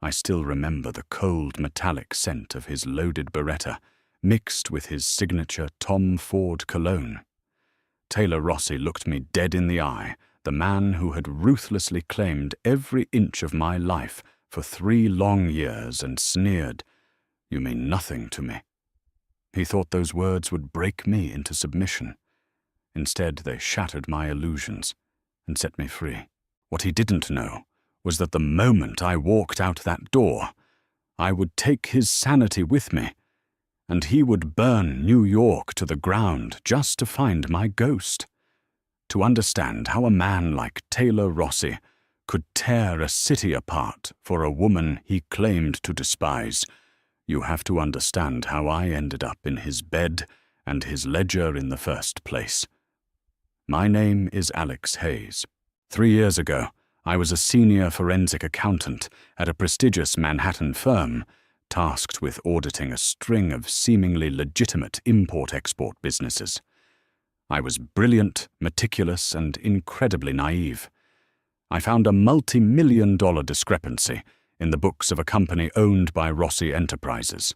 I still remember the cold metallic scent of his loaded Beretta, mixed with his signature Tom Ford cologne. Taylor Rossi looked me dead in the eye, the man who had ruthlessly claimed every inch of my life for 3 long years, and sneered, "You mean nothing to me." He thought those words would break me into submission. Instead, they shattered my illusions and set me free. What he didn't know was that the moment I walked out that door, I would take his sanity with me, and he would burn New York to the ground just to find my ghost. To understand how a man like Taylor Rossi could tear a city apart for a woman he claimed to despise, you have to understand how I ended up in his bed and his ledger in the first place. My name is Alex Hayes. 3 years ago, I was a senior forensic accountant at a prestigious Manhattan firm, tasked with auditing a string of seemingly legitimate import-export businesses. I was brilliant, meticulous, and incredibly naive. I found a multi-million-dollar discrepancy in the books of a company owned by Rossi Enterprises.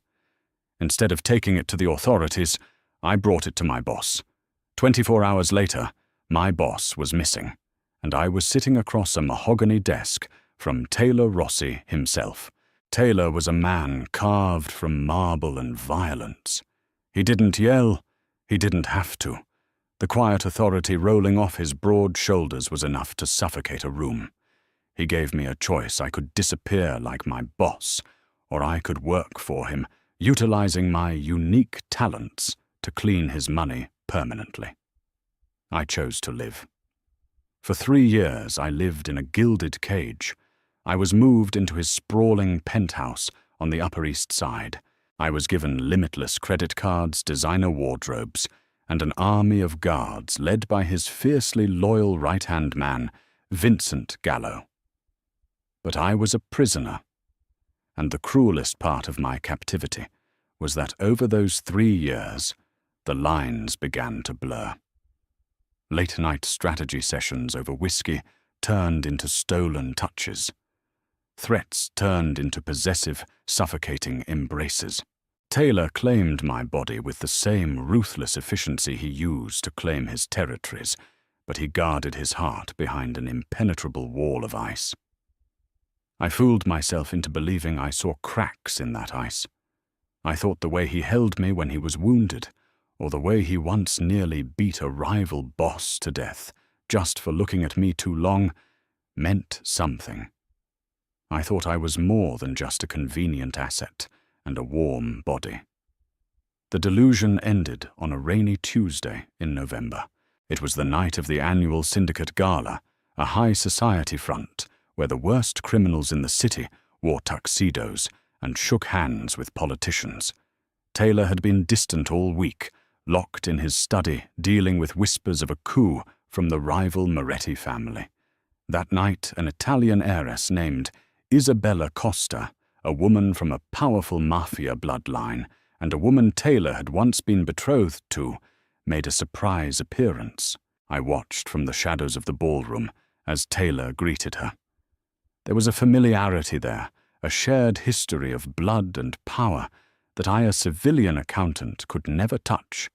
Instead of taking it to the authorities, I brought it to my boss. 24 hours later, my boss was missing, and I was sitting across a mahogany desk from Taylor Rossi himself. Taylor was a man carved from marble and violence. He didn't yell. He didn't have to. The quiet authority rolling off his broad shoulders was enough to suffocate a room. He gave me a choice. I could disappear like my boss, or I could work for him, utilizing my unique talents to clean his money permanently. I chose to live. For 3 years, I lived in a gilded cage. I was moved into his sprawling penthouse on the Upper East Side. I was given limitless credit cards, designer wardrobes, and an army of guards led by his fiercely loyal right-hand man, Vincent Gallo. But I was a prisoner, and the cruelest part of my captivity was that over those 3 years, the lines began to blur. Late-night strategy sessions over whiskey turned into stolen touches. Threats turned into possessive, suffocating embraces. Taylor claimed my body with the same ruthless efficiency he used to claim his territories, but he guarded his heart behind an impenetrable wall of ice. I fooled myself into believing I saw cracks in that ice. I thought the way he held me when he was wounded, or the way he once nearly beat a rival boss to death just for looking at me too long, meant something. I thought I was more than just a convenient asset and a warm body. The delusion ended on a rainy Tuesday in November. It was the night of the annual Syndicate Gala, a high society front where the worst criminals in the city wore tuxedos and shook hands with politicians. Taylor had been distant all week, locked in his study, dealing with whispers of a coup from the rival Moretti family. That night, an Italian heiress named Isabella Costa, a woman from a powerful Mafia bloodline, and a woman Taylor had once been betrothed to, made a surprise appearance. I watched from the shadows of the ballroom as Taylor greeted her. There was a familiarity there, a shared history of blood and power that I, a civilian accountant, could never touch.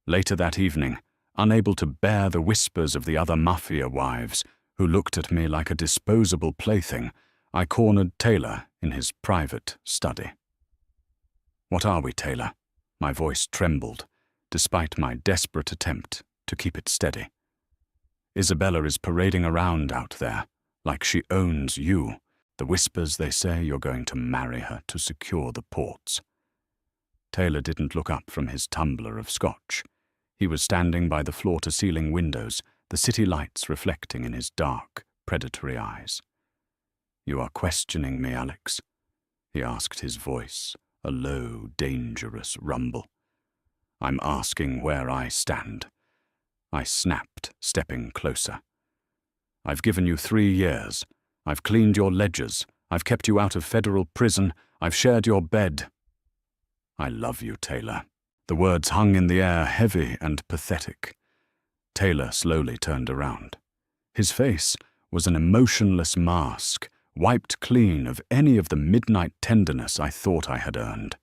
Later that evening, unable to bear the whispers of the other Mafia wives, who looked at me like a disposable plaything, I cornered Taylor in his private study. "What are we, Taylor?" My voice trembled, despite my desperate attempt to keep it steady. "Isabella is parading around out there, like she owns you. The whispers, they say you're going to marry her to secure the ports." Taylor didn't look up from his tumbler of scotch. He was standing by the floor-to-ceiling windows, the city lights reflecting in his dark, predatory eyes. "You are questioning me, Alex?" he asked, his voice a low, dangerous rumble. "I'm asking where I stand." I snapped, stepping closer. "I've given you 3 years. I've cleaned your ledgers. I've kept you out of federal prison. I've shared your bed. I love you, Taylor." The words hung in the air, heavy and pathetic. Taylor slowly turned around. His face was an emotionless mask, wiped clean of any of the midnight tenderness I thought I had earned.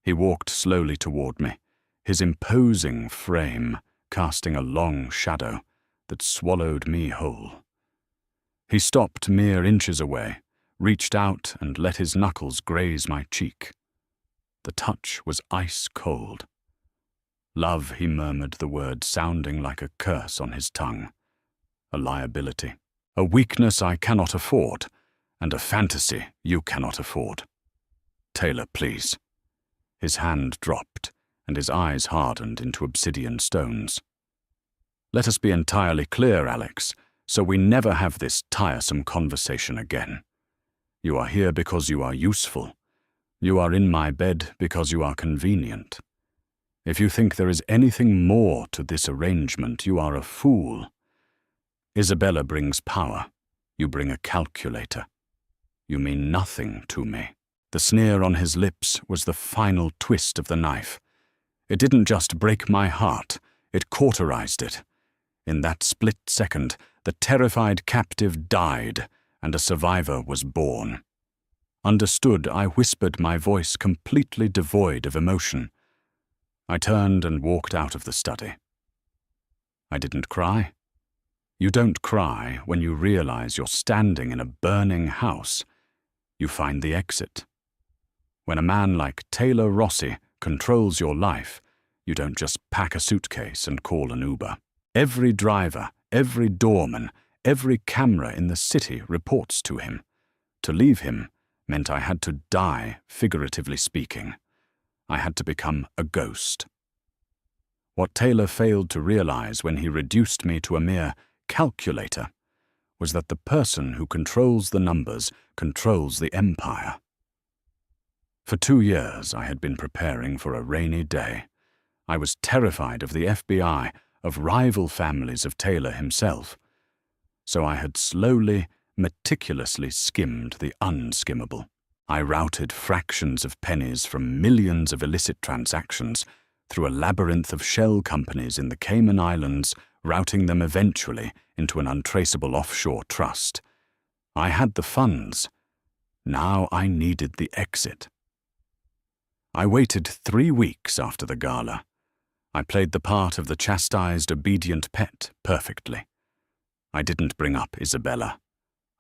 He walked slowly toward me, his imposing frame casting a long shadow that swallowed me whole. He stopped mere inches away, reached out and let his knuckles graze my cheek. The touch was ice cold. Love, he murmured the word sounding like a curse on his tongue. A liability. A weakness I cannot afford, and a fantasy you cannot afford. Taylor, please. His hand dropped, and his eyes hardened into obsidian stones. Let us be entirely clear, Alex, so we never have this tiresome conversation again. You are here because you are useful. You are in my bed because you are convenient. If you think there is anything more to this arrangement, you are a fool. Isabella brings power. You bring a calculator. You mean nothing to me. The sneer on his lips was the final twist of the knife. It didn't just break my heart, it cauterized it. In that split second, the terrified captive died, and a survivor was born. Understood, I whispered, my voice completely devoid of emotion. I turned and walked out of the study. I didn't cry. You don't cry when you realize you're standing in a burning house. You find the exit. When a man like Taylor Rossi controls your life, you don't just pack a suitcase and call an Uber. Every driver, every doorman, every camera in the city reports to him. To leave him meant I had to die, figuratively speaking. I had to become a ghost. What Taylor failed to realize when he reduced me to a mere calculator was that the person who controls the numbers controls the empire. For 2 years I had been preparing for a rainy day. I was terrified of the FBI, of rival families of Taylor himself. So I had slowly, meticulously skimmed the unskimmable. I routed fractions of pennies from millions of illicit transactions through a labyrinth of shell companies in the Cayman Islands, routing them eventually into an untraceable offshore trust. I had the funds. Now I needed the exit. I waited 3 weeks after the gala. I played the part of the chastised, obedient pet perfectly. I didn't bring up Isabella.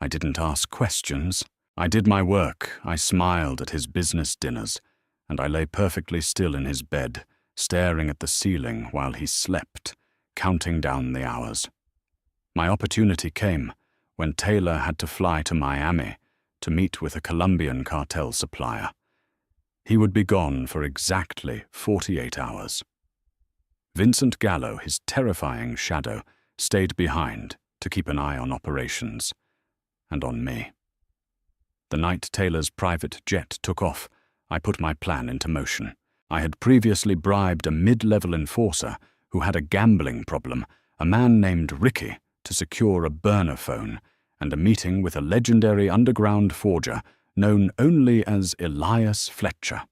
I didn't ask questions. I did my work. I smiled at his business dinners, and I lay perfectly still in his bed, staring at the ceiling while he slept, counting down the hours. My opportunity came when Taylor had to fly to Miami to meet with a Colombian cartel supplier. He would be gone for exactly 48 hours. Vincent Gallo, his terrifying shadow, stayed behind to keep an eye on operations, and on me. The night Taylor's private jet took off, I put my plan into motion. I had previously bribed a mid-level enforcer who had a gambling problem, a man named Ricky, to secure a burner phone, and a meeting with a legendary underground forger known only as Elias Fletcher.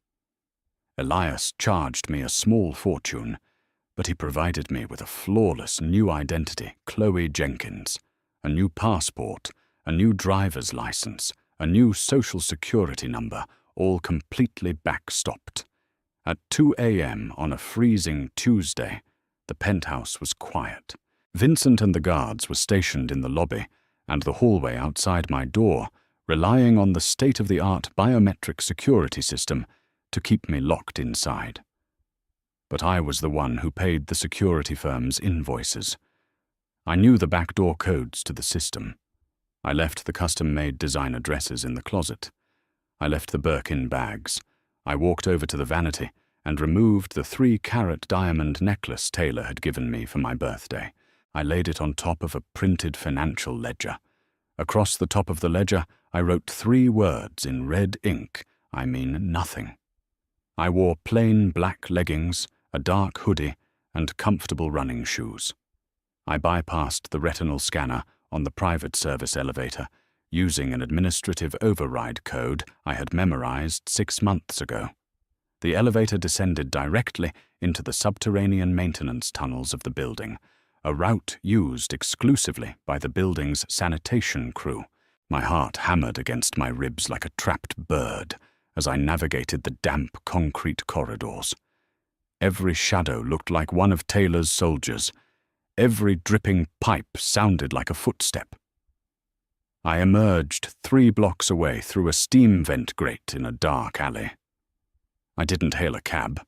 Elias charged me a small fortune, but he provided me with a flawless new identity, Chloe Jenkins, a new passport, a new driver's license, a new social security number, all completely backstopped. At 2 a.m. on a freezing Tuesday, the penthouse was quiet. Vincent and the guards were stationed in the lobby and the hallway outside my door, relying on the state-of-the-art biometric security system to keep me locked inside. But I was the one who paid the security firm's invoices. I knew the backdoor codes to the system. I left the custom-made designer dresses in the closet. I left the Birkin bags. I walked over to the vanity and removed the 3-carat diamond necklace Taylor had given me for my birthday. I laid it on top of a printed financial ledger. Across the top of the ledger, I wrote 3 words in red ink: I mean nothing. I wore plain black leggings, a dark hoodie, and comfortable running shoes. I bypassed the retinal scanner on the private service elevator, using an administrative override code I had memorized 6 months ago. The elevator descended directly into the subterranean maintenance tunnels of the building, a route used exclusively by the building's sanitation crew. My heart hammered against my ribs like a trapped bird as I navigated the damp concrete corridors. Every shadow looked like one of Taylor's soldiers. Every dripping pipe sounded like a footstep. I emerged 3 blocks away through a steam vent grate in a dark alley. I didn't hail a cab.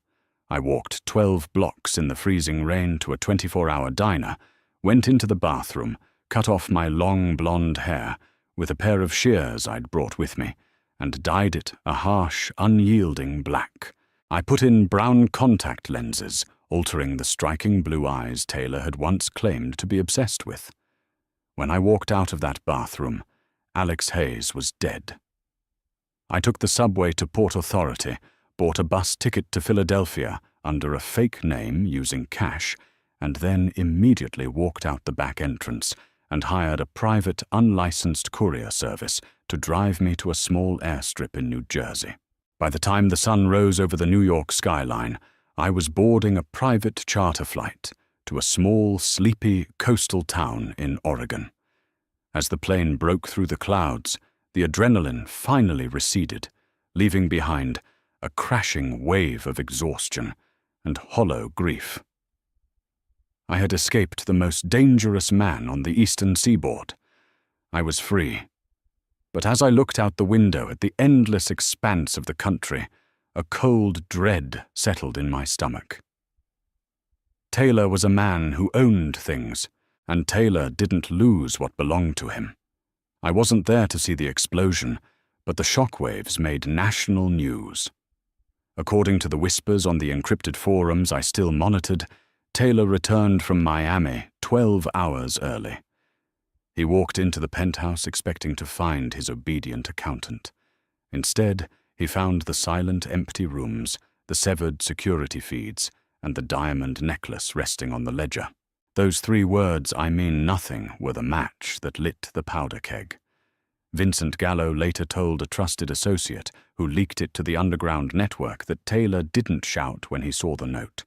I walked 12 blocks in the freezing rain to a 24-hour diner, went into the bathroom, cut off my long blonde hair with a pair of shears I'd brought with me, and dyed it a harsh, unyielding black. I put in brown contact lenses, altering the striking blue eyes Taylor had once claimed to be obsessed with. When I walked out of that bathroom, Alex Hayes was dead. I took the subway to Port Authority, bought a bus ticket to Philadelphia under a fake name using cash, and then immediately walked out the back entrance and hired a private, unlicensed courier service to drive me to a small airstrip in New Jersey. By the time the sun rose over the New York skyline, I was boarding a private charter flight to a small, sleepy coastal town in Oregon. As the plane broke through the clouds, the adrenaline finally receded, leaving behind a crashing wave of exhaustion and hollow grief. I had escaped the most dangerous man on the eastern seaboard. I was free. But as I looked out the window at the endless expanse of the country, a cold dread settled in my stomach. Taylor was a man who owned things, and Taylor didn't lose what belonged to him. I wasn't there to see the explosion, but the shockwaves made national news. According to the whispers on the encrypted forums I still monitored, Taylor returned from Miami 12 hours early. He walked into the penthouse expecting to find his obedient accountant. Instead, he found the silent, empty rooms, the severed security feeds, and the diamond necklace resting on the ledger. Those 3 words, "I mean nothing," were the match that lit the powder keg. Vincent Gallo later told a trusted associate who leaked it to the underground network that Taylor didn't shout when he saw the note.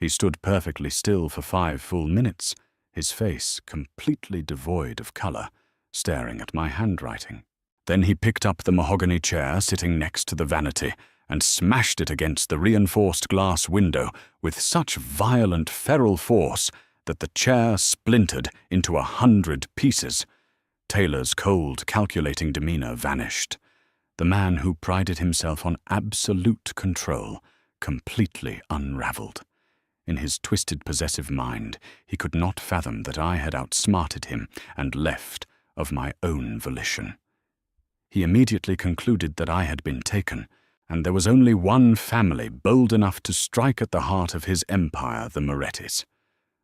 He stood perfectly still for 5 full minutes, his face completely devoid of color, staring at my handwriting. Then he picked up the mahogany chair sitting next to the vanity and smashed it against the reinforced glass window with such violent, feral force that the chair splintered into 100 pieces. Taylor's cold, calculating demeanor vanished. The man who prided himself on absolute control completely unraveled. In his twisted, possessive mind, he could not fathom that I had outsmarted him and left of my own volition. He immediately concluded that I had been taken, and there was only one family bold enough to strike at the heart of his empire, the Morettis.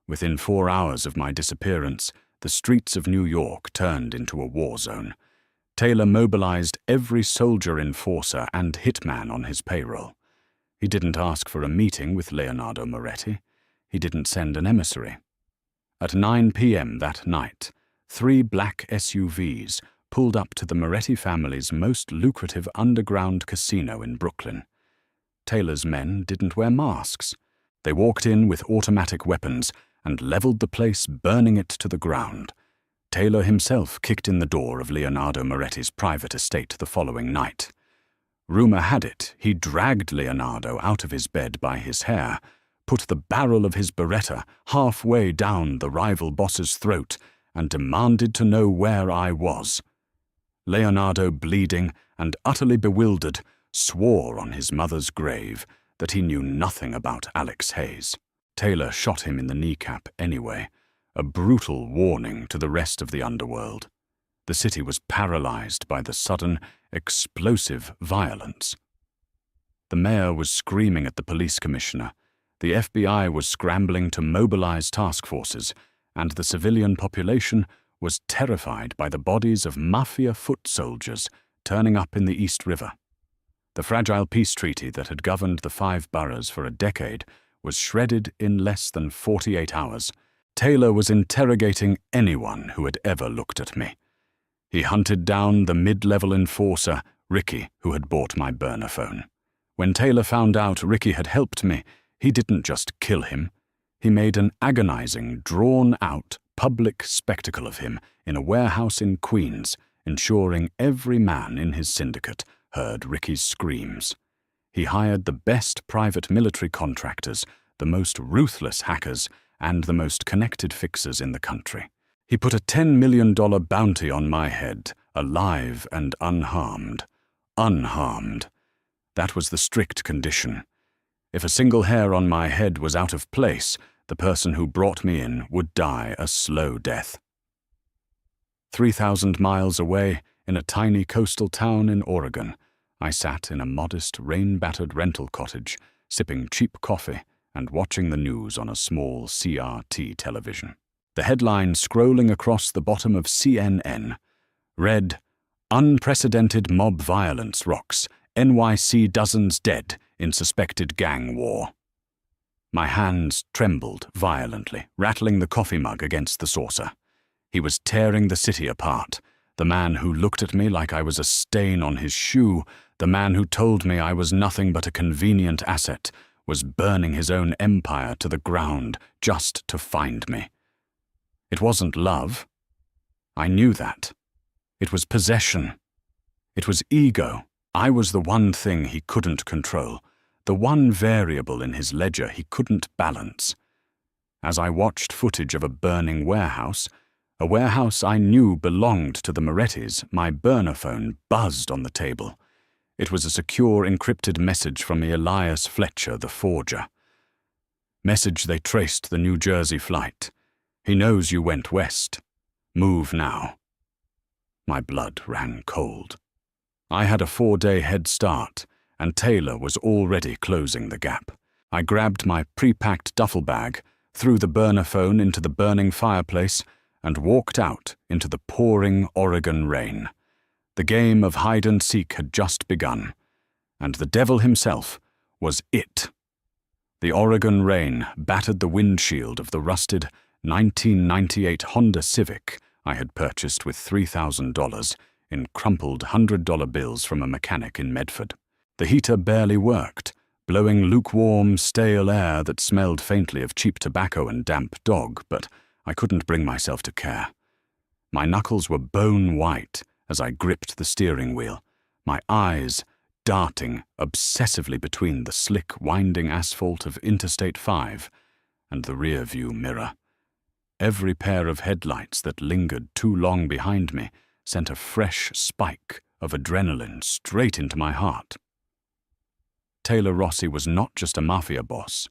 Within 4 hours of my disappearance, the streets of New York turned into a war zone. Taylor mobilized every soldier enforcer and hitman on his payroll. He didn't ask for a meeting with Leonardo Moretti. He didn't send an emissary. At 9 p.m. that night, 3 black SUVs pulled up to the Moretti family's most lucrative underground casino in Brooklyn. Taylor's men didn't wear masks. They walked in with automatic weapons and leveled the place, burning it to the ground. Taylor himself kicked in the door of Leonardo Moretti's private estate the following night. Rumor had it he dragged Leonardo out of his bed by his hair, put the barrel of his Beretta halfway down the rival boss's throat, and demanded to know where I was. Leonardo, bleeding and utterly bewildered, swore on his mother's grave that he knew nothing about Alex Hayes. Taylor shot him in the kneecap anyway, a brutal warning to the rest of the underworld. The city was paralyzed by the sudden, explosive violence. The mayor was screaming at the police commissioner, the FBI was scrambling to mobilize task forces, and the civilian population was terrified by the bodies of Mafia foot soldiers turning up in the East River. The fragile peace treaty that had governed the 5 boroughs for a decade was shredded in less than 48 hours. Taylor was interrogating anyone who had ever looked at me. He hunted down the mid-level enforcer, Ricky, who had bought my burner phone. When Taylor found out Ricky had helped me, he didn't just kill him. He made an agonizing, drawn-out, public spectacle of him in a warehouse in Queens, ensuring every man in his syndicate heard Ricky's screams. He hired the best private military contractors, the most ruthless hackers, and the most connected fixers in the country. He put a $10 million bounty on my head, alive and unharmed. Unharmed. That was the strict condition. If a single hair on my head was out of place, the person who brought me in would die a slow death. 3,000 miles away, in a tiny coastal town in Oregon, I sat in a modest, rain-battered rental cottage, sipping cheap coffee and watching the news on a small CRT television. The headline scrolling across the bottom of CNN read, "Unprecedented mob violence rocks. NYC dozens dead in suspected gang war." My hands trembled violently, rattling the coffee mug against the saucer. He was tearing the city apart. The man who looked at me like I was a stain on his shoe, the man who told me I was nothing but a convenient asset, was burning his own empire to the ground just to find me. It wasn't love. I knew that. It was possession. It was ego. I was the one thing he couldn't control, the one variable in his ledger he couldn't balance. As I watched footage of a burning warehouse, a warehouse I knew belonged to the Morettis, my burner phone buzzed on the table. It was a secure encrypted message from Elias Fletcher, the forger. Message they traced the New Jersey flight. "He knows you went west. Move now." My blood ran cold. I had a 4-day head start, and Taylor was already closing the gap. I grabbed my pre-packed duffel bag, threw the burner phone into the burning fireplace, and walked out into the pouring Oregon rain. The game of hide-and-seek had just begun, and the devil himself was it. The Oregon rain battered the windshield of the rusted 1998 Honda Civic I had purchased with $3,000 in crumpled $100 bills from a mechanic in Medford. The heater barely worked, blowing lukewarm, stale air that smelled faintly of cheap tobacco and damp dog, but I couldn't bring myself to care. My knuckles were bone white as I gripped the steering wheel, my eyes darting obsessively between the slick, winding asphalt of Interstate 5 and the rear-view mirror. Every pair of headlights that lingered too long behind me sent a fresh spike of adrenaline straight into my heart. Taylor Rossi was not just a mafia boss.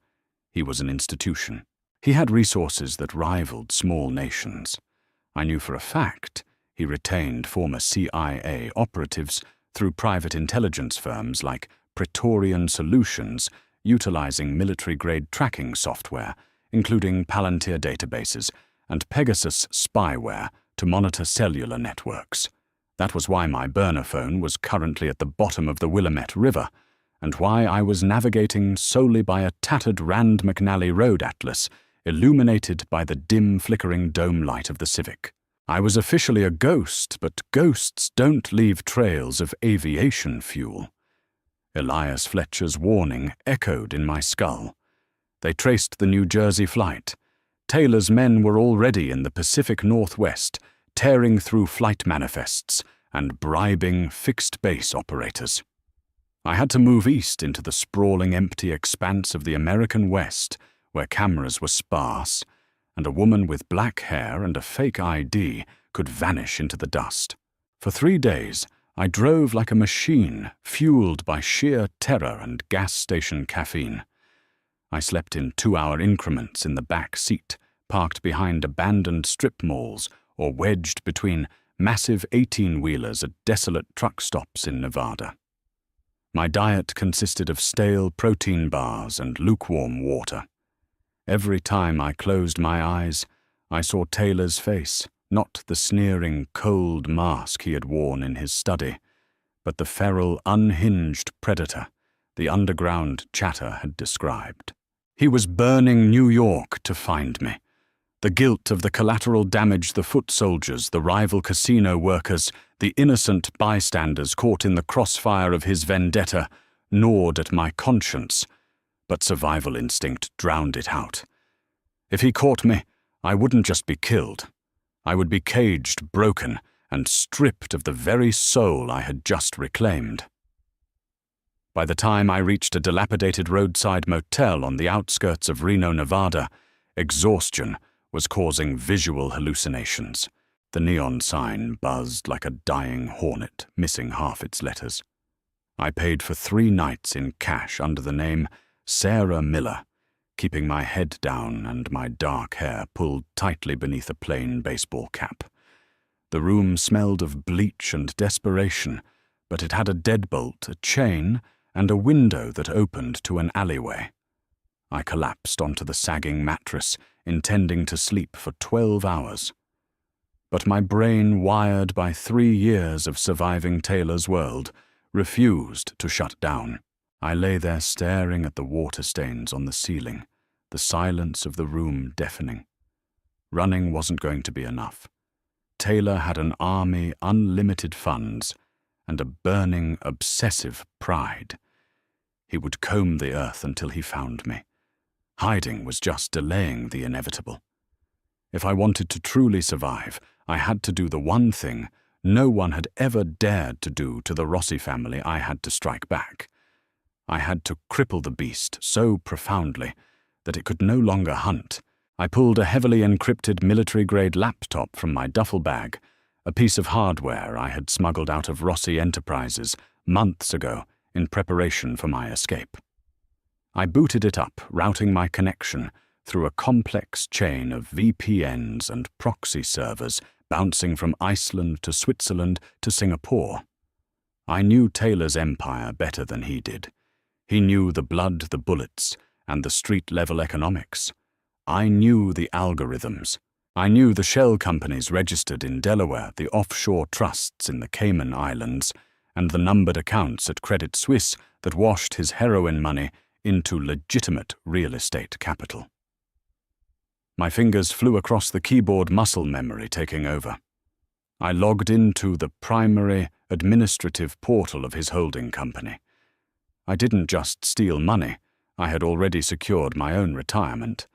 He was an institution. He had resources that rivaled small nations. I knew for a fact he retained former CIA operatives through private intelligence firms like Praetorian Solutions, utilizing military-grade tracking software, including Palantir databases and Pegasus spyware to monitor cellular networks. That was why my burner phone was currently at the bottom of the Willamette River, and why I was navigating solely by a tattered Rand McNally road atlas, illuminated by the dim, flickering dome light of the Civic. I was officially a ghost, but ghosts don't leave trails of aviation fuel. Elias Fletcher's warning echoed in my skull. They traced the New Jersey flight. Taylor's men were already in the Pacific Northwest, tearing through flight manifests and bribing fixed-base operators. I had to move east into the sprawling, empty expanse of the American West, where cameras were sparse, and a woman with black hair and a fake ID could vanish into the dust. For 3 days, I drove like a machine, fueled by sheer terror and gas station caffeine. I slept in 2-hour increments in the back seat, parked behind abandoned strip malls or wedged between massive 18-wheelers at desolate truck stops in Nevada. My diet consisted of stale protein bars and lukewarm water. Every time I closed my eyes, I saw Taylor's face, not the sneering, cold mask he had worn in his study, but the feral, unhinged predator the underground chatter had described. He was burning New York to find me. The guilt of the collateral damage the foot soldiers, the rival casino workers, the innocent bystanders caught in the crossfire of his vendetta gnawed at my conscience, but survival instinct drowned it out. If he caught me, I wouldn't just be killed. I would be caged, broken, and stripped of the very soul I had just reclaimed. By the time I reached a dilapidated roadside motel on the outskirts of Reno, Nevada, exhaustion was causing visual hallucinations. The neon sign buzzed like a dying hornet, missing half its letters. I paid for 3 nights in cash under the name Sarah Miller, keeping my head down and my dark hair pulled tightly beneath a plain baseball cap. The room smelled of bleach and desperation, but it had a deadbolt, a chain, and a window that opened to an alleyway. I collapsed onto the sagging mattress, intending to sleep for 12 hours. But my brain, wired by 3 years of surviving Taylor's world, refused to shut down. I lay there staring at the water stains on the ceiling, the silence of the room deafening. Running wasn't going to be enough. Taylor had an army, unlimited funds, and a burning, obsessive pride. He would comb the earth until he found me. Hiding was just delaying the inevitable. If I wanted to truly survive, I had to do the one thing no one had ever dared to do to the Rossi family. I had to strike back. I had to cripple the beast so profoundly that it could no longer hunt. I pulled a heavily encrypted military-grade laptop from my duffel bag, a piece of hardware I had smuggled out of Rossi Enterprises months ago in preparation for my escape. I booted it up, routing my connection through a complex chain of VPNs and proxy servers bouncing from Iceland to Switzerland to Singapore. I knew Taylor's empire better than he did. He knew the blood, the bullets, and the street-level economics. I knew the algorithms. I knew the shell companies registered in Delaware, the offshore trusts in the Cayman Islands, and the numbered accounts at Credit Suisse that washed his heroin money into legitimate real estate capital. My fingers flew across the keyboard, muscle memory taking over. I logged into the primary administrative portal of his holding company. I didn't just steal money. I had already secured my own retirement.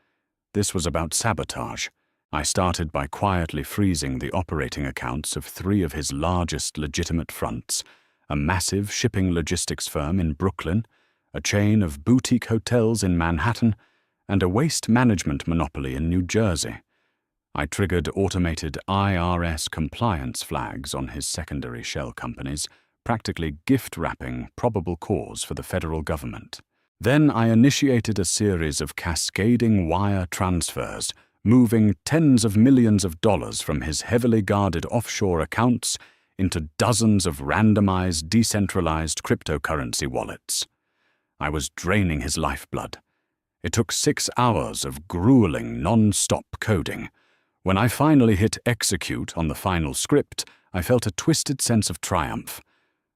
This was about sabotage. I started by quietly freezing the operating accounts of 3 of his largest legitimate fronts, a massive shipping logistics firm in Brooklyn, a chain of boutique hotels in Manhattan, and a waste management monopoly in New Jersey. I triggered automated IRS compliance flags on his secondary shell companies, practically gift-wrapping probable cause for the federal government. Then I initiated a series of cascading wire transfers, moving tens of millions of dollars from his heavily guarded offshore accounts into dozens of randomized, decentralized cryptocurrency wallets. I was draining his lifeblood. It took 6 hours of grueling, non-stop coding. When I finally hit execute on the final script, I felt a twisted sense of triumph.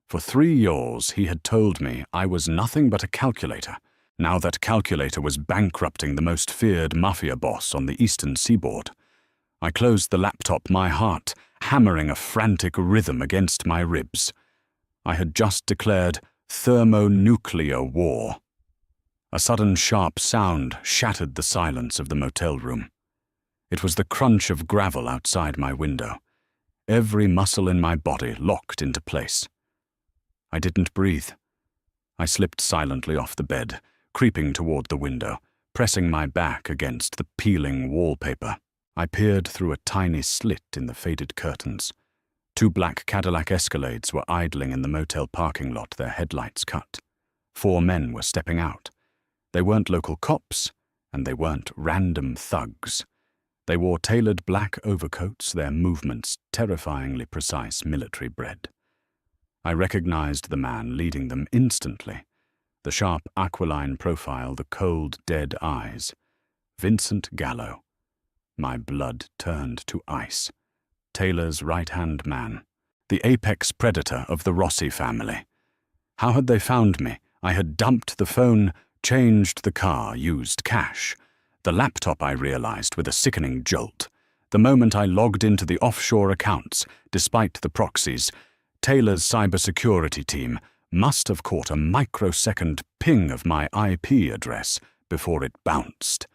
For 3 years, he had told me I was nothing but a calculator. Now that calculator was bankrupting the most feared Mafia boss on the eastern seaboard. I closed the laptop, my heart hammering a frantic rhythm against my ribs. I had just declared thermonuclear war. A sudden sharp sound shattered the silence of the motel room. It was the crunch of gravel outside my window. Every muscle in my body locked into place. I didn't breathe. I slipped silently off the bed, creeping toward the window, pressing my back against the peeling wallpaper. I peered through a tiny slit in the faded curtains. 2 black Cadillac Escalades were idling in the motel parking lot, their headlights cut. 4 men were stepping out. They weren't local cops, and they weren't random thugs. They wore tailored black overcoats, their movements terrifyingly precise, military bred. I recognized the man leading them instantly. The sharp aquiline profile, the cold, dead eyes. Vincent Gallo. My blood turned to ice. Taylor's right-hand man. The apex predator of the Rossi family. How had they found me? I had dumped the phone, changed the car, used cash. The laptop, I realized with a sickening jolt. The moment I logged into the offshore accounts, despite the proxies, Taylor's cybersecurity team must have caught a microsecond ping of my IP address before it bounced.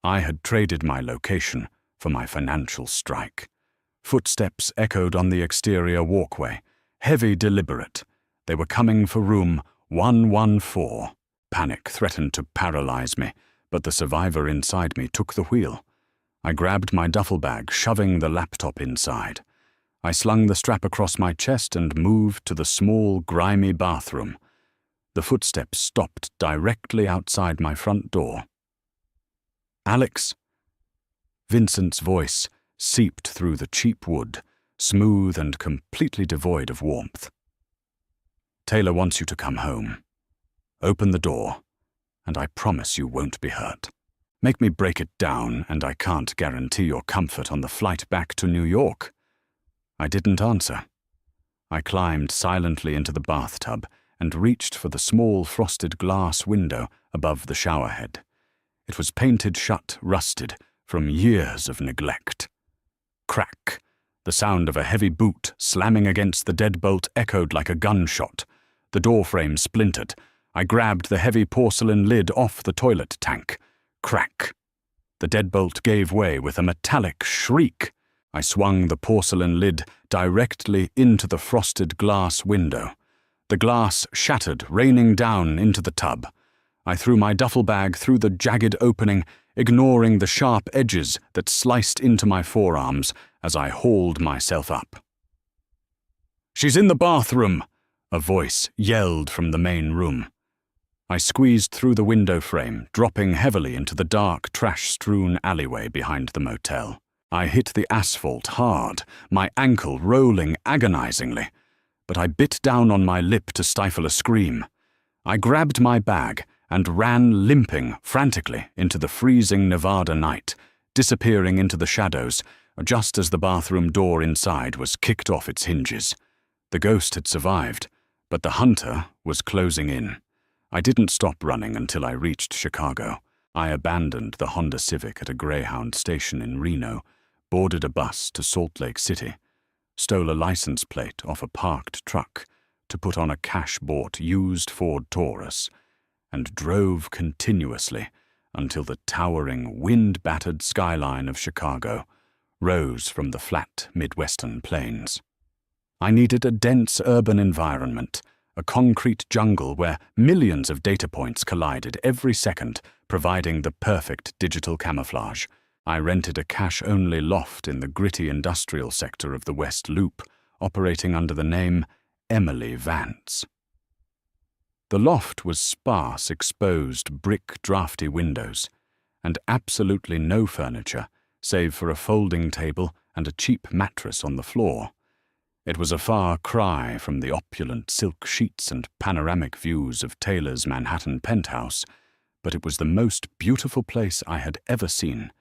I had traded my location for my financial strike. Footsteps echoed on the exterior walkway, heavy, deliberate. They were coming for room 114. Panic threatened to paralyze me, but the survivor inside me took the wheel. I grabbed my duffel bag, shoving the laptop inside. I slung the strap across my chest and moved to the small, grimy bathroom. The footsteps stopped directly outside my front door. "Alex?" Vincent's voice seeped through the cheap wood, smooth and completely devoid of warmth. "Taylor wants you to come home. Open the door, and I promise you won't be hurt. Make me break it down, and I can't guarantee your comfort on the flight back to New York." I didn't answer. I climbed silently into the bathtub and reached for the small frosted glass window above the showerhead. It was painted shut, rusted, from years of neglect. Crack! The sound of a heavy boot slamming against the deadbolt echoed like a gunshot. The doorframe splintered. I grabbed the heavy porcelain lid off the toilet tank. Crack! The deadbolt gave way with a metallic shriek. I swung the porcelain lid directly into the frosted glass window. The glass shattered, raining down into the tub. I threw my duffel bag through the jagged opening, ignoring the sharp edges that sliced into my forearms as I hauled myself up. "She's in the bathroom!" a voice yelled from the main room. I squeezed through the window frame, dropping heavily into the dark, trash-strewn alleyway behind the motel. I hit the asphalt hard, my ankle rolling agonizingly, but I bit down on my lip to stifle a scream. I grabbed my bag and ran limping frantically into the freezing Nevada night, disappearing into the shadows just as the bathroom door inside was kicked off its hinges. The ghost had survived, but the hunter was closing in. I didn't stop running until I reached Chicago. I abandoned the Honda Civic at a Greyhound station in Reno, boarded a bus to Salt Lake City, stole a license plate off a parked truck to put on a cash-bought used Ford Taurus, and drove continuously until the towering, wind-battered skyline of Chicago rose from the flat Midwestern plains. I needed a dense urban environment, a concrete jungle where millions of data points collided every second, providing the perfect digital camouflage. I rented a cash-only loft in the gritty industrial sector of the West Loop, operating under the name Emily Vance. The loft was sparse, exposed, brick, drafty windows, and absolutely no furniture, save for a folding table and a cheap mattress on the floor. It was a far cry from the opulent silk sheets and panoramic views of Taylor's Manhattan penthouse, but it was the most beautiful place I had ever seen,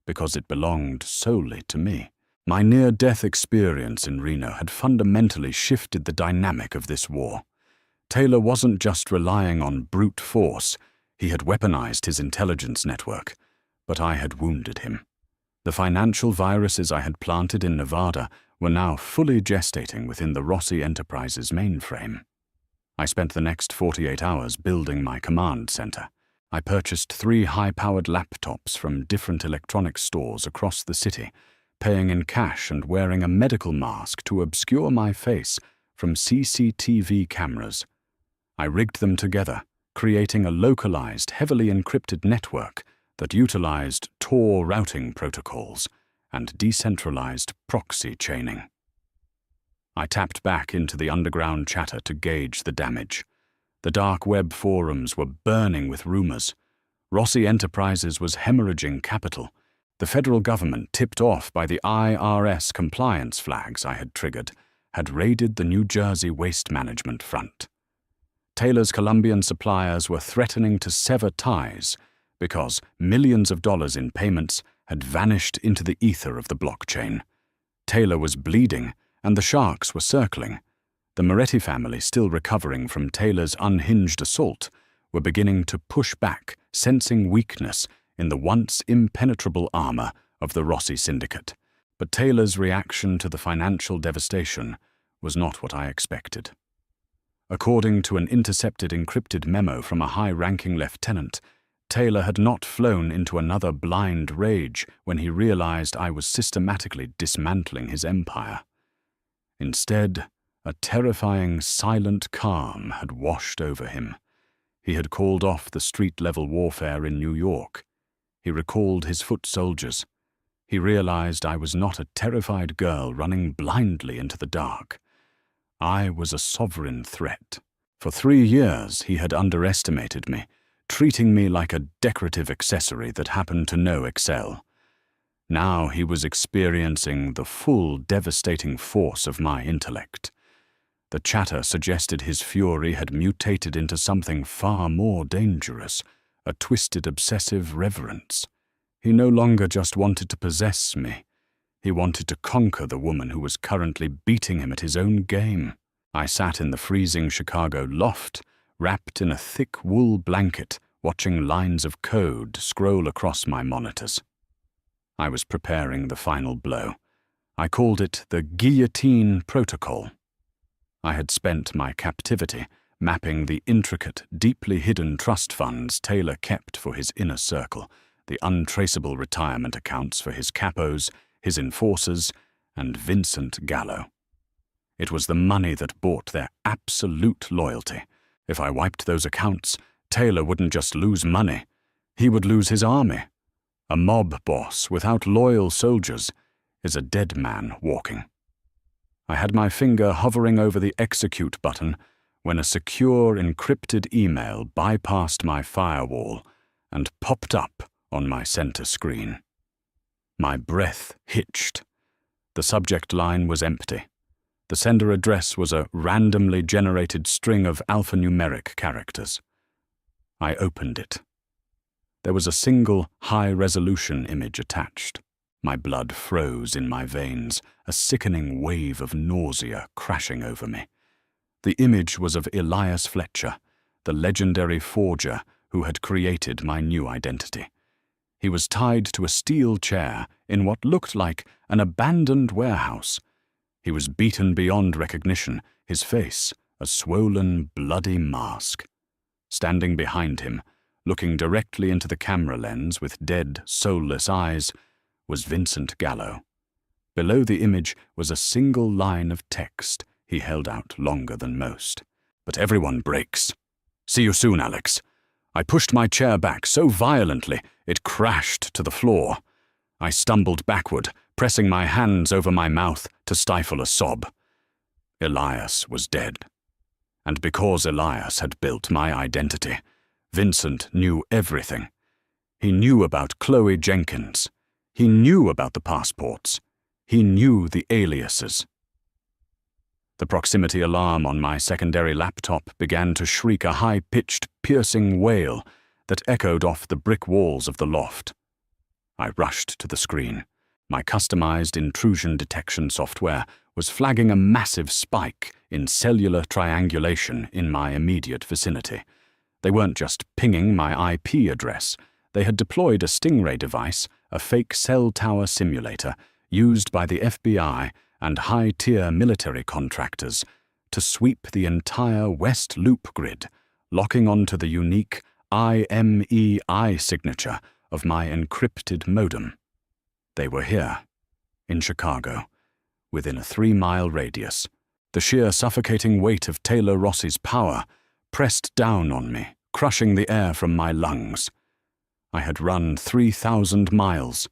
because it belonged solely to me. My near-death experience in Reno had fundamentally shifted the dynamic of this war. Taylor wasn't just relying on brute force, he had weaponized his intelligence network, but I had wounded him. The financial viruses I had planted in Nevada were now fully gestating within the Rossi Enterprises mainframe. I spent the next 48 hours building my command center. I purchased 3 high-powered laptops from different electronics stores across the city, paying in cash and wearing a medical mask to obscure my face from CCTV cameras. I rigged them together, creating a localized, heavily encrypted network that utilized Tor routing protocols and decentralized proxy chaining. I tapped back into the underground chatter to gauge the damage. The dark web forums were burning with rumors. Rossi Enterprises was hemorrhaging capital. The federal government, tipped off by the IRS compliance flags I had triggered, had raided the New Jersey waste management front. Taylor's Colombian suppliers were threatening to sever ties because millions of dollars in payments had vanished into the ether of the blockchain. Taylor was bleeding, and the sharks were circling. The Moretti family, still recovering from Taylor's unhinged assault, were beginning to push back, sensing weakness in the once impenetrable armor of the Rossi syndicate. But Taylor's reaction to the financial devastation was not what I expected. According to an intercepted encrypted memo from a high-ranking lieutenant, Taylor had not flown into another blind rage when he realized I was systematically dismantling his empire. Instead, a terrifying silent calm had washed over him. He had called off the street-level warfare in New York. He recalled his foot soldiers. He realized I was not a terrified girl running blindly into the dark. I was a sovereign threat. For 3 years he had underestimated me, treating me like a decorative accessory that happened to know Excel. Now he was experiencing the full devastating force of my intellect. The chatter suggested his fury had mutated into something far more dangerous, a twisted obsessive reverence. He no longer just wanted to possess me. He wanted to conquer the woman who was currently beating him at his own game. I sat in the freezing Chicago loft, wrapped in a thick wool blanket, watching lines of code scroll across my monitors. I was preparing the final blow. I called it the guillotine protocol. I had spent my captivity mapping the intricate, deeply hidden trust funds Taylor kept for his inner circle, the untraceable retirement accounts for his capos, his enforcers, and Vincent Gallo. It was the money that bought their absolute loyalty. If I wiped those accounts, Taylor wouldn't just lose money. He would lose his army. A mob boss without loyal soldiers is a dead man walking. I had my finger hovering over the execute button when a secure encrypted email bypassed my firewall and popped up on my center screen. My breath hitched. The subject line was empty. The sender address was a randomly generated string of alphanumeric characters. I opened it. There was a single high-resolution image attached. My blood froze in my veins, a sickening wave of nausea crashing over me. The image was of Elias Fletcher, the legendary forger who had created my new identity. He was tied to a steel chair in what looked like an abandoned warehouse. He was beaten beyond recognition, his face a swollen, bloody mask. Standing behind him, looking directly into the camera lens with dead, soulless eyes, was Vincent Gallo. Below the image was a single line of text he held out longer than most. But everyone breaks. See you soon, Alex. I pushed my chair back so violently it crashed to the floor. I stumbled backward, pressing my hands over my mouth to stifle a sob. Elias was dead. And because Elias had built my identity, Vincent knew everything. He knew about Chloe Jenkins. He knew about the passports. He knew the aliases. The proximity alarm on my secondary laptop began to shriek a high-pitched, piercing wail that echoed off the brick walls of the loft. I rushed to the screen. My customized intrusion detection software was flagging a massive spike in cellular triangulation in my immediate vicinity. They weren't just pinging my IP address. They had deployed a Stingray device, a fake cell tower simulator, used by the FBI and high-tier military contractors to sweep the entire West Loop grid, locking onto the unique IMEI signature of my encrypted modem. They were here, in Chicago, within a 3-mile radius. The sheer suffocating weight of Taylor Rossi's power pressed down on me, crushing the air from my lungs. I had run 3,000 miles.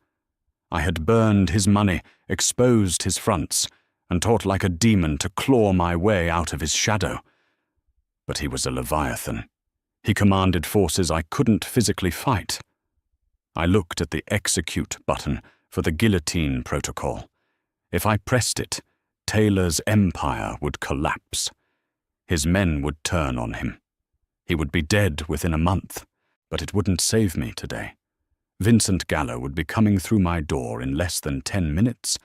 I had burned his money, exposed his fronts, and taught like a demon to claw my way out of his shadow. But he was a leviathan. He commanded forces I couldn't physically fight. I looked at the execute button for the guillotine protocol. If I pressed it, Taylor's empire would collapse. His men would turn on him. He would be dead within a month, but it wouldn't save me today. Vincent Gallo would be coming through my door in less than 10 minutes,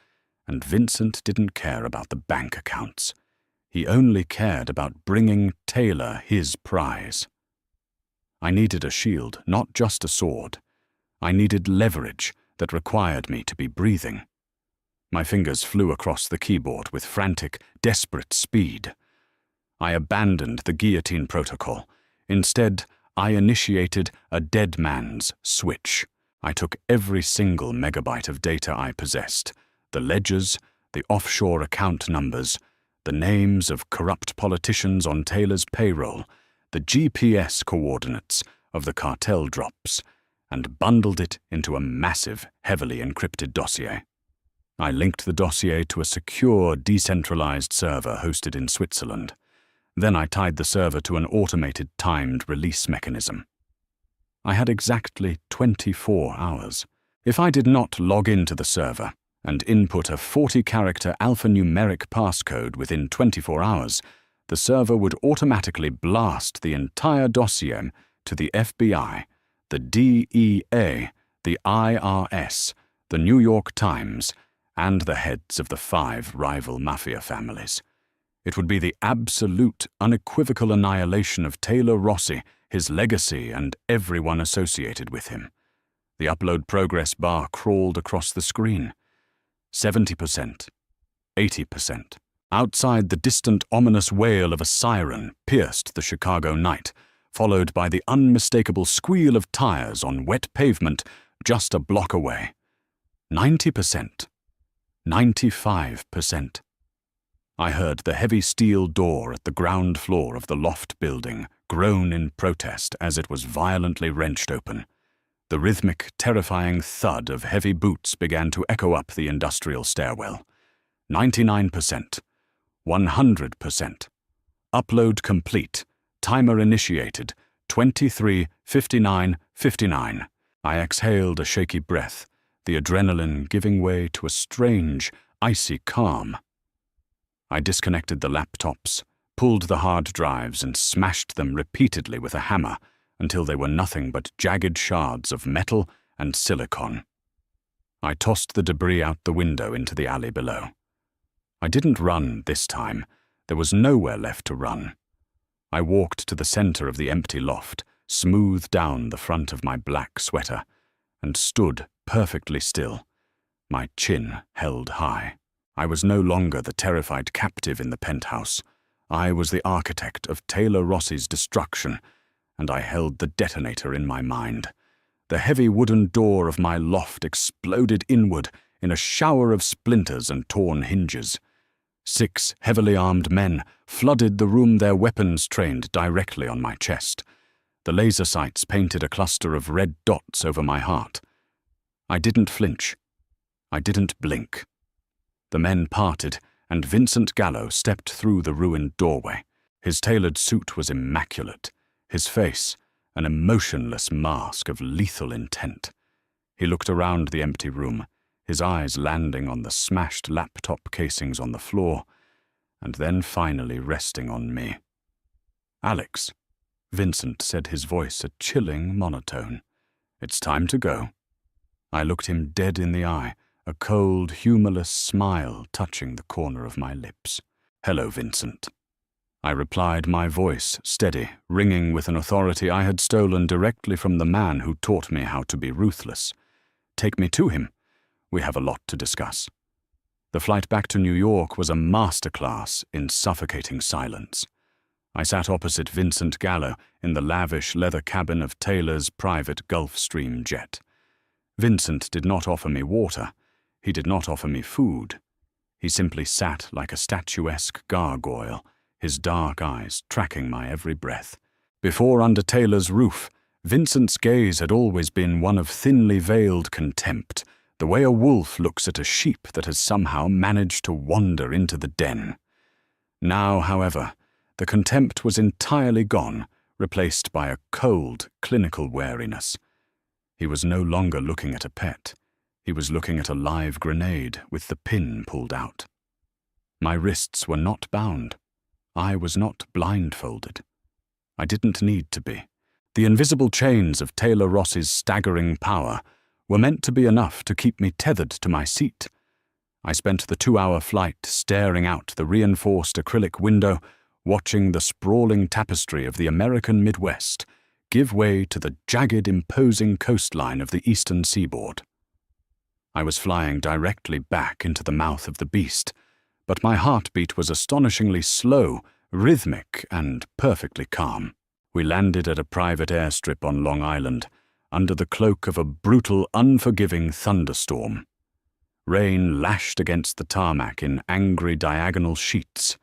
and Vincent didn't care about the bank accounts. He only cared about bringing Taylor his prize. I needed a shield, not just a sword. I needed leverage that required me to be breathing. My fingers flew across the keyboard with frantic, desperate speed. I abandoned the guillotine protocol. Instead, I initiated a dead man's switch. I took every single megabyte of data I possessed, the ledgers, the offshore account numbers, the names of corrupt politicians on Taylor's payroll, the GPS coordinates of the cartel drops, and bundled it into a massive, heavily encrypted dossier. I linked the dossier to a secure, decentralized server hosted in Switzerland. Then I tied the server to an automated, timed release mechanism. I had exactly 24 hours. If I did not log into the server and input a 40-character alphanumeric passcode within 24 hours, the server would automatically blast the entire dossier to the FBI, the DEA, the IRS, the New York Times, and the heads of the 5 rival Mafia families. It would be the absolute, unequivocal annihilation of Taylor Rossi, his legacy, and everyone associated with him. The upload progress bar crawled across the screen. 70%, 80%. Outside, the distant, ominous wail of a siren pierced the Chicago night, followed by the unmistakable squeal of tires on wet pavement just a block away. 90%. 95%. I heard the heavy steel door at the ground floor of the loft building groan in protest as it was violently wrenched open. The rhythmic, terrifying thud of heavy boots began to echo up the industrial stairwell. 99%. 100%. Upload complete. Timer initiated. 23:59:59. I exhaled a shaky breath, the adrenaline giving way to a strange, icy calm. I disconnected the laptops, pulled the hard drives, and smashed them repeatedly with a hammer until they were nothing but jagged shards of metal and silicon. I tossed the debris out the window into the alley below. I didn't run this time. There was nowhere left to run. I walked to the center of the empty loft, smoothed down the front of my black sweater, and stood perfectly still, my chin held high. I was no longer the terrified captive in the penthouse. I was the architect of Taylor Rossi's destruction, and I held the detonator in my mind. The heavy wooden door of my loft exploded inward in a shower of splinters and torn hinges. 6 heavily armed men flooded the room, their weapons trained directly on my chest. The laser sights painted a cluster of red dots over my heart. I didn't flinch. I didn't blink. The men parted, and Vincent Gallo stepped through the ruined doorway. His tailored suit was immaculate, his face an emotionless mask of lethal intent. He looked around the empty room, his eyes landing on the smashed laptop casings on the floor, and then finally resting on me. "Alex," Vincent said, his voice a chilling monotone. "It's time to go." I looked him dead in the eye, a cold, humorless smile touching the corner of my lips. "Hello, Vincent," I replied, my voice steady, ringing with an authority I had stolen directly from the man who taught me how to be ruthless. "Take me to him. We have a lot to discuss." The flight back to New York was a masterclass in suffocating silence. I sat opposite Vincent Gallo in the lavish leather cabin of Taylor's private Gulfstream jet. Vincent did not offer me water. He did not offer me food. He simply sat like a statuesque gargoyle, his dark eyes tracking my every breath. Before, under Taylor's roof, Vincent's gaze had always been one of thinly veiled contempt, the way a wolf looks at a sheep that has somehow managed to wander into the den. Now, however, the contempt was entirely gone, replaced by a cold, clinical wariness. He was no longer looking at a pet. He was looking at a live grenade with the pin pulled out. My wrists were not bound. I was not blindfolded. I didn't need to be. The invisible chains of Taylor Rossi's staggering power were meant to be enough to keep me tethered to my seat. I spent the 2-hour flight staring out the reinforced acrylic window, watching the sprawling tapestry of the American Midwest give way to the jagged, imposing coastline of the eastern seaboard. I was flying directly back into the mouth of the beast, but my heartbeat was astonishingly slow, rhythmic, and perfectly calm. We landed at a private airstrip on Long Island, under the cloak of a brutal, unforgiving thunderstorm. Rain lashed against the tarmac in angry diagonal sheets.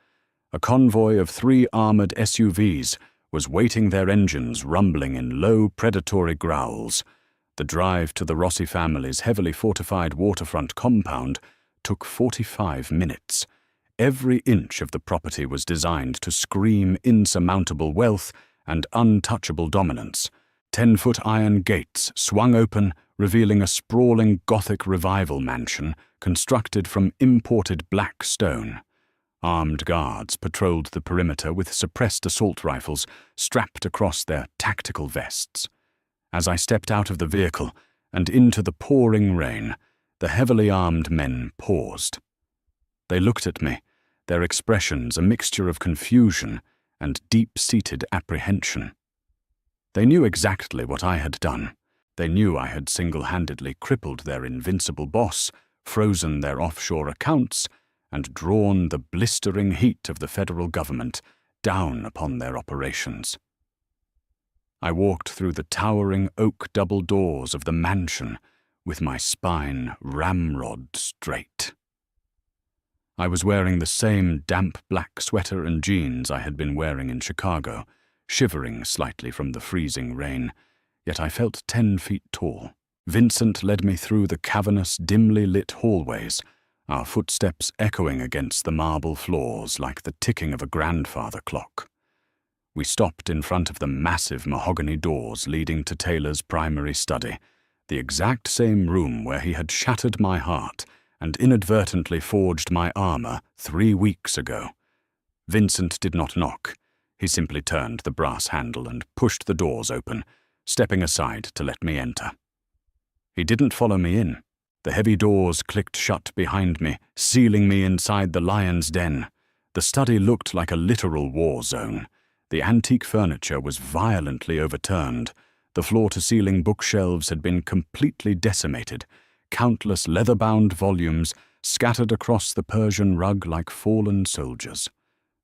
A convoy of 3 armored SUVs was waiting, their engines rumbling in low, predatory growls. The drive to the Rossi family's heavily fortified waterfront compound took 45 minutes. Every inch of the property was designed to scream insurmountable wealth and untouchable dominance. 10-foot iron gates swung open, revealing a sprawling Gothic revival mansion constructed from imported black stone. Armed guards patrolled the perimeter with suppressed assault rifles strapped across their tactical vests. As I stepped out of the vehicle and into the pouring rain, the heavily armed men paused. They looked at me, their expressions a mixture of confusion and deep-seated apprehension. They knew exactly what I had done. They knew I had single-handedly crippled their invincible boss, frozen their offshore accounts, and drawn the blistering heat of the federal government down upon their operations. I walked through the towering oak double doors of the mansion with my spine ramrod straight. I was wearing the same damp black sweater and jeans I had been wearing in Chicago, shivering slightly from the freezing rain, yet I felt 10 feet tall. Vincent led me through the cavernous, dimly lit hallways, our footsteps echoing against the marble floors like the ticking of a grandfather clock. We stopped in front of the massive mahogany doors leading to Taylor's primary study, the exact same room where he had shattered my heart and inadvertently forged my armor 3 weeks ago. Vincent did not knock. He simply turned the brass handle and pushed the doors open, stepping aside to let me enter. He didn't follow me in. The heavy doors clicked shut behind me, sealing me inside the lion's den. The study looked like a literal war zone. The antique furniture was violently overturned. The floor-to-ceiling bookshelves had been completely decimated, countless leather-bound volumes scattered across the Persian rug like fallen soldiers.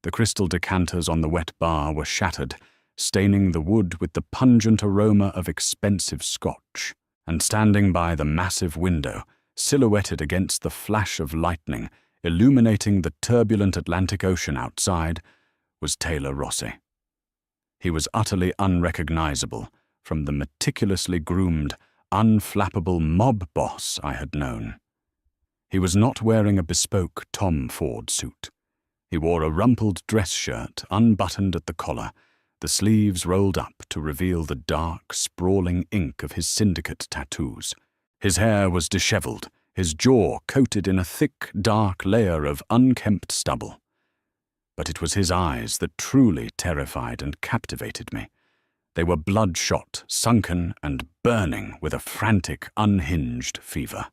The crystal decanters on the wet bar were shattered, staining the wood with the pungent aroma of expensive scotch. And standing by the massive window, silhouetted against the flash of lightning, illuminating the turbulent Atlantic Ocean outside, was Taylor Rossi. He was utterly unrecognizable from the meticulously groomed, unflappable mob boss I had known. He was not wearing a bespoke Tom Ford suit. He wore a rumpled dress shirt, unbuttoned at the collar, the sleeves rolled up to reveal the dark, sprawling ink of his syndicate tattoos. His hair was disheveled, his jaw coated in a thick, dark layer of unkempt stubble. But it was his eyes that truly terrified and captivated me. They were bloodshot, sunken, and burning with a frantic, unhinged fever.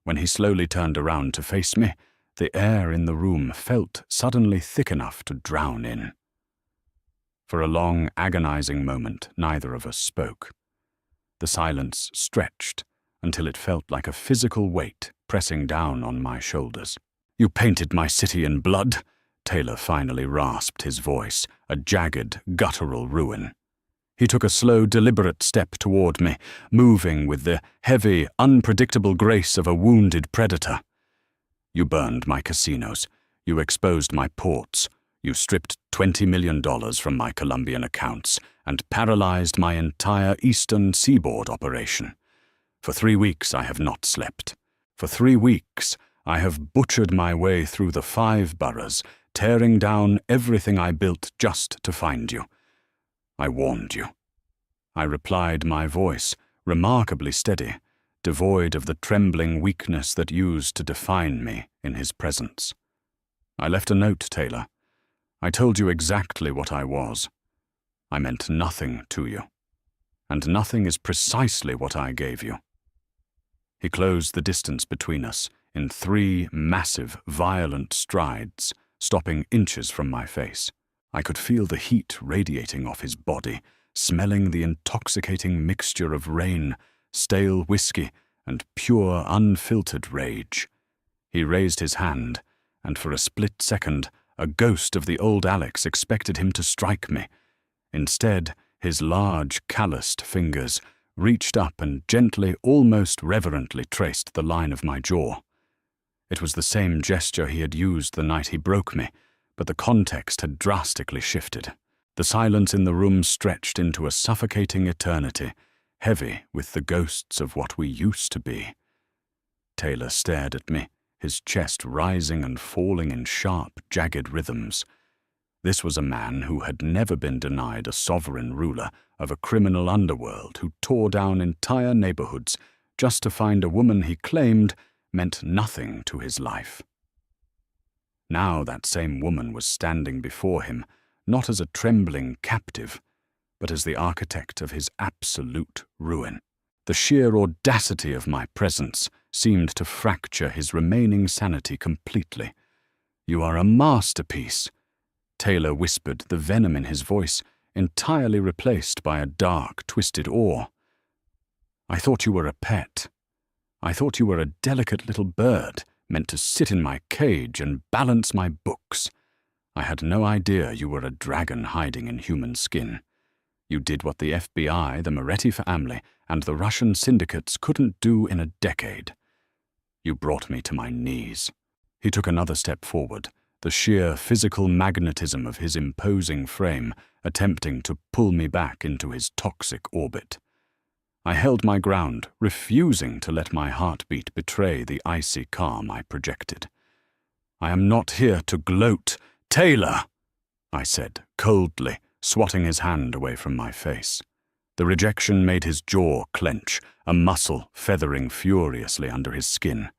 When he slowly turned around to face me, the air in the room felt suddenly thick enough to drown in. For a long, agonizing moment, neither of us spoke. The silence stretched until it felt like a physical weight pressing down on my shoulders. "You painted my city in blood," Taylor finally rasped, his voice a jagged, guttural ruin. He took a slow, deliberate step toward me, moving with the heavy, unpredictable grace of a wounded predator. "You burned my casinos. You exposed my ports. You stripped $20 million from my Colombian accounts and paralyzed my entire eastern seaboard operation. For 3 weeks I have not slept. For 3 weeks I have butchered my way through the 5 boroughs, tearing down everything I built just to find you. I warned you." I replied, my voice remarkably steady, devoid of the trembling weakness that used to define me in his presence. "I left a note, Taylor. I told you exactly what I was. I meant nothing to you. And nothing is precisely what I gave you." He closed the distance between us in 3 massive, violent strides, stopping inches from my face. I could feel the heat radiating off his body, smelling the intoxicating mixture of rain, stale whiskey, and pure, unfiltered rage. He raised his hand, and for a split second, a ghost of the old Alex expected him to strike me. Instead, His large, calloused fingers reached up and gently, almost reverently traced the line of my jaw. It was the same gesture he had used the night he broke me, but the context had drastically shifted. The silence in the room stretched into a suffocating eternity, heavy with the ghosts of what we used to be. Taylor stared at me, his chest rising and falling in sharp, jagged rhythms. This was a man who had never been denied a sovereign ruler of a criminal underworld who tore down entire neighborhoods just to find a woman he claimed meant nothing to his life. Now that same woman was standing before him, not as a trembling captive, but as the architect of his absolute ruin. The sheer audacity of my presence seemed to fracture his remaining sanity completely. "You are a masterpiece," Taylor whispered, the venom in his voice entirely replaced by a dark, twisted awe. "I thought you were a pet. I thought you were a delicate little bird meant to sit in my cage and balance my books. I had no idea you were a dragon hiding in human skin. You did what the FBI, the Moretti family, and the Russian syndicates couldn't do in a decade. You brought me to my knees." He took another step forward, the sheer physical magnetism of his imposing frame attempting to pull me back into his toxic orbit. I held my ground, refusing to let my heartbeat betray the icy calm I projected. "I am not here to gloat, Taylor," I said, coldly, swatting his hand away from my face. The rejection made his jaw clench, a muscle feathering furiously under his skin.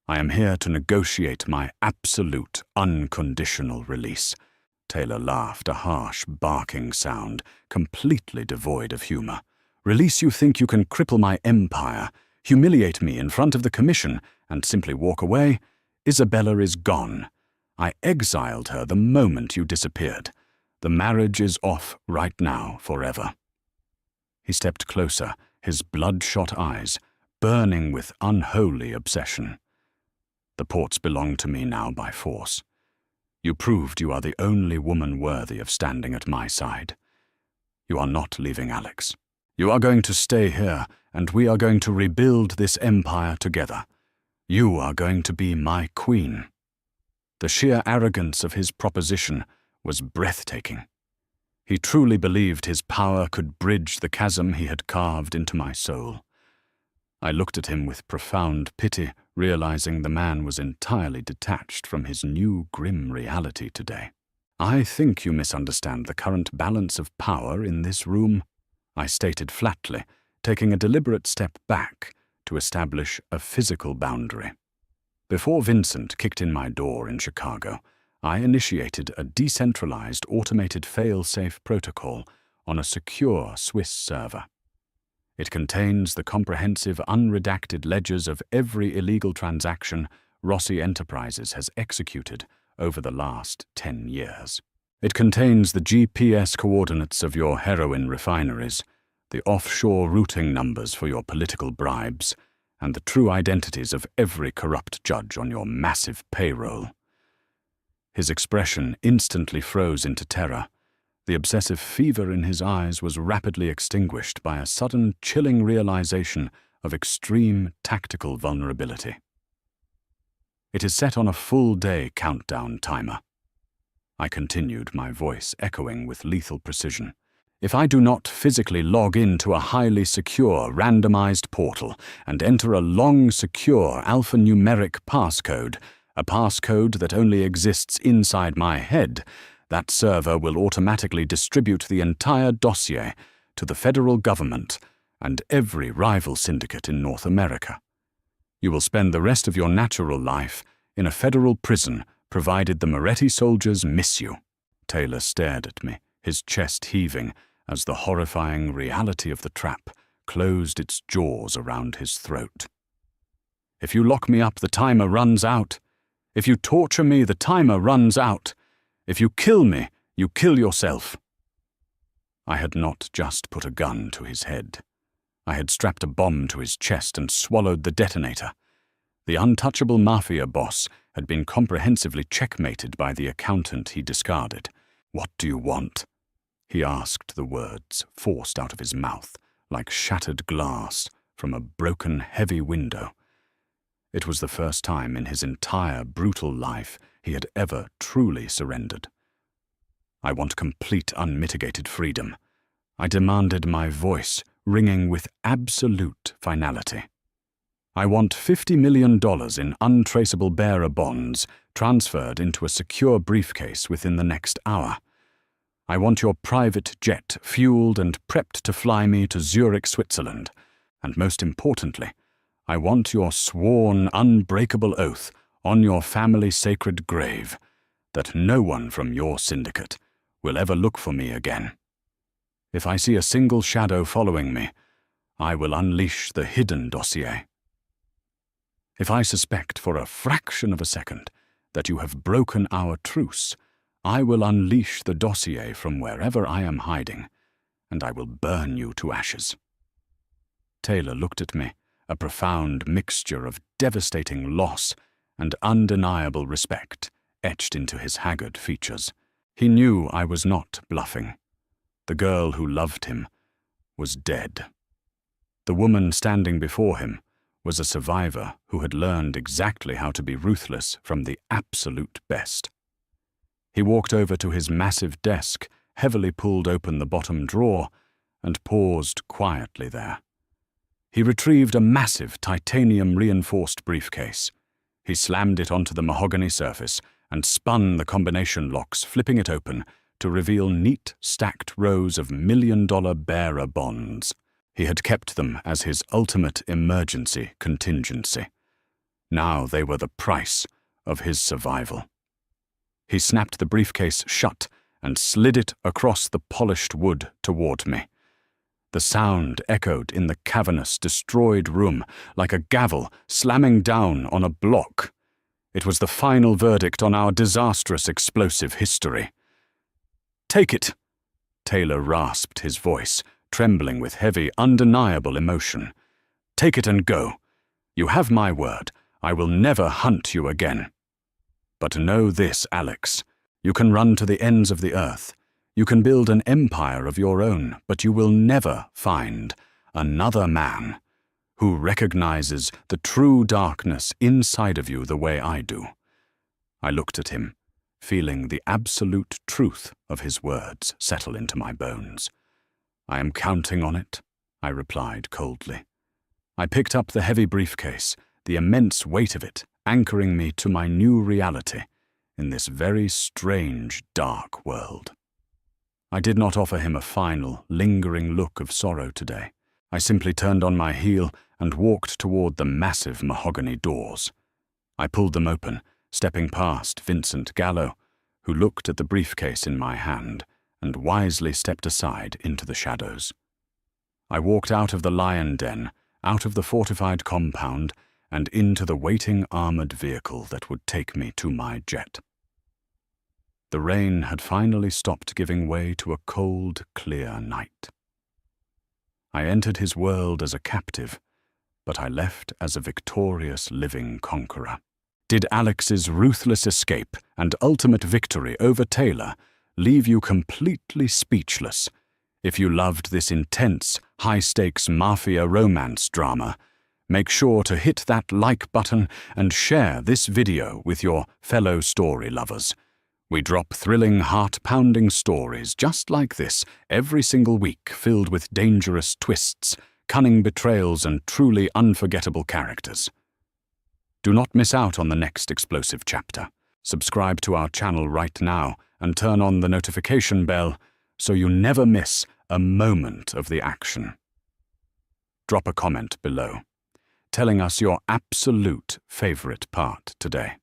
"I am here to negotiate my absolute, unconditional release." Taylor laughed, a harsh, barking sound, completely devoid of humor. "Release you think you can cripple my empire, humiliate me in front of the commission, and simply walk away? Isabella is gone. I exiled her the moment you disappeared. The marriage is off right now, forever." He stepped closer, his bloodshot eyes burning with unholy obsession. "The ports belong to me now by force. You proved you are the only woman worthy of standing at my side. You are not leaving Alex. You are going to stay here, and we are going to rebuild this empire together. You are going to be my queen." The sheer arrogance of his proposition was breathtaking. He truly believed his power could bridge the chasm he had carved into my soul. I looked at him with profound pity, realizing the man was entirely detached from his new grim reality today. "I think you misunderstand the current balance of power in this room," I stated flatly, taking a deliberate step back to establish a physical boundary. Before Vincent kicked in my door in Chicago, I initiated a decentralized automated fail-safe protocol on a secure Swiss server. It contains the comprehensive unredacted ledgers of every illegal transaction Rossi Enterprises has executed over the last 10 years. It contains the GPS coordinates of your heroin refineries, the offshore routing numbers for your political bribes, and the true identities of every corrupt judge on your massive payroll. His expression instantly froze into terror. The obsessive fever in his eyes was rapidly extinguished by a sudden, chilling realization of extreme tactical vulnerability. "It is set on a full-day countdown timer," I continued, my voice echoing with lethal precision. "If I do not physically log into a highly secure, randomized portal and enter a long, secure, alphanumeric passcode, a passcode that only exists inside my head, that server will automatically distribute the entire dossier to the federal government and every rival syndicate in North America. You will spend the rest of your natural life in a federal prison, provided the Moretti soldiers miss you." Taylor stared at me, his chest heaving, as the horrifying reality of the trap closed its jaws around his throat. "If you lock me up, the timer runs out. If you torture me, the timer runs out. If you kill me, you kill yourself." I had not just put a gun to his head. I had strapped a bomb to his chest and swallowed the detonator. The untouchable Mafia boss had been comprehensively checkmated by the accountant he discarded. "What do you want?" he asked, the words forced out of his mouth like shattered glass from a broken, heavy window. It was the first time in his entire brutal life he had ever truly surrendered. I want complete, unmitigated freedom. I demanded, my voice ringing with absolute finality. I want $50 million in untraceable bearer bonds transferred into a secure briefcase within the next hour. I want your private jet fueled and prepped to fly me to Zurich, Switzerland. And most importantly, I want your sworn, unbreakable oath on your family sacred grave that no one from your syndicate will ever look for me again. If I see a single shadow following me, I will unleash the hidden dossier. If I suspect for a fraction of a second that you have broken our truce, I will unleash the dossier from wherever I am hiding, and I will burn you to ashes. Taylor looked at me, a profound mixture of devastating loss and undeniable respect etched into his haggard features. He knew I was not bluffing. The girl who loved him was dead. The woman standing before him was a survivor who had learned exactly how to be ruthless from the absolute best. He walked over to his massive desk, heavily pulled open the bottom drawer, and paused quietly there. He retrieved a massive titanium-reinforced briefcase. He slammed it onto the mahogany surface and spun the combination locks, flipping it open to reveal neat, stacked rows of million-dollar bearer bonds. He had kept them as his ultimate emergency contingency. Now they were the price of his survival. He snapped the briefcase shut and slid it across the polished wood toward me. The sound echoed in the cavernous, destroyed room like a gavel slamming down on a block. It was the final verdict on our disastrous explosive history. "Take it," Taylor rasped, his voice trembling with heavy, undeniable emotion. "Take it and go. You have my word. I will never hunt you again. But know this, Alex. You can run to the ends of the earth. You can build an empire of your own, but you will never find another man who recognizes the true darkness inside of you the way I do." I looked at him, feeling the absolute truth of his words settle into my bones. "I am counting on it," I replied coldly. I picked up the heavy briefcase, the immense weight of it anchoring me to my new reality in this very strange, dark world. I did not offer him a final, lingering look of sorrow today. I simply turned on my heel and walked toward the massive mahogany doors. I pulled them open, stepping past Vincent Gallo, who looked at the briefcase in my hand and wisely stepped aside into the shadows. I walked out of the lion den, out of the fortified compound, and into the waiting armored vehicle that would take me to my jet. The rain had finally stopped giving way to a cold, clear night. I entered his world as a captive, but I left as a victorious living conqueror. Did Alex's ruthless escape and ultimate victory over Taylor leave you completely speechless? If you loved this intense, high-stakes Mafia romance drama, make sure to hit that like button and share this video with your fellow story lovers. We drop thrilling, heart-pounding stories just like this every single week, filled with dangerous twists, cunning betrayals, and truly unforgettable characters. Do not miss out on the next explosive chapter. Subscribe to our channel right now and turn on the notification bell so you never miss a moment of the action. Drop a comment below, telling us your absolute favorite part today.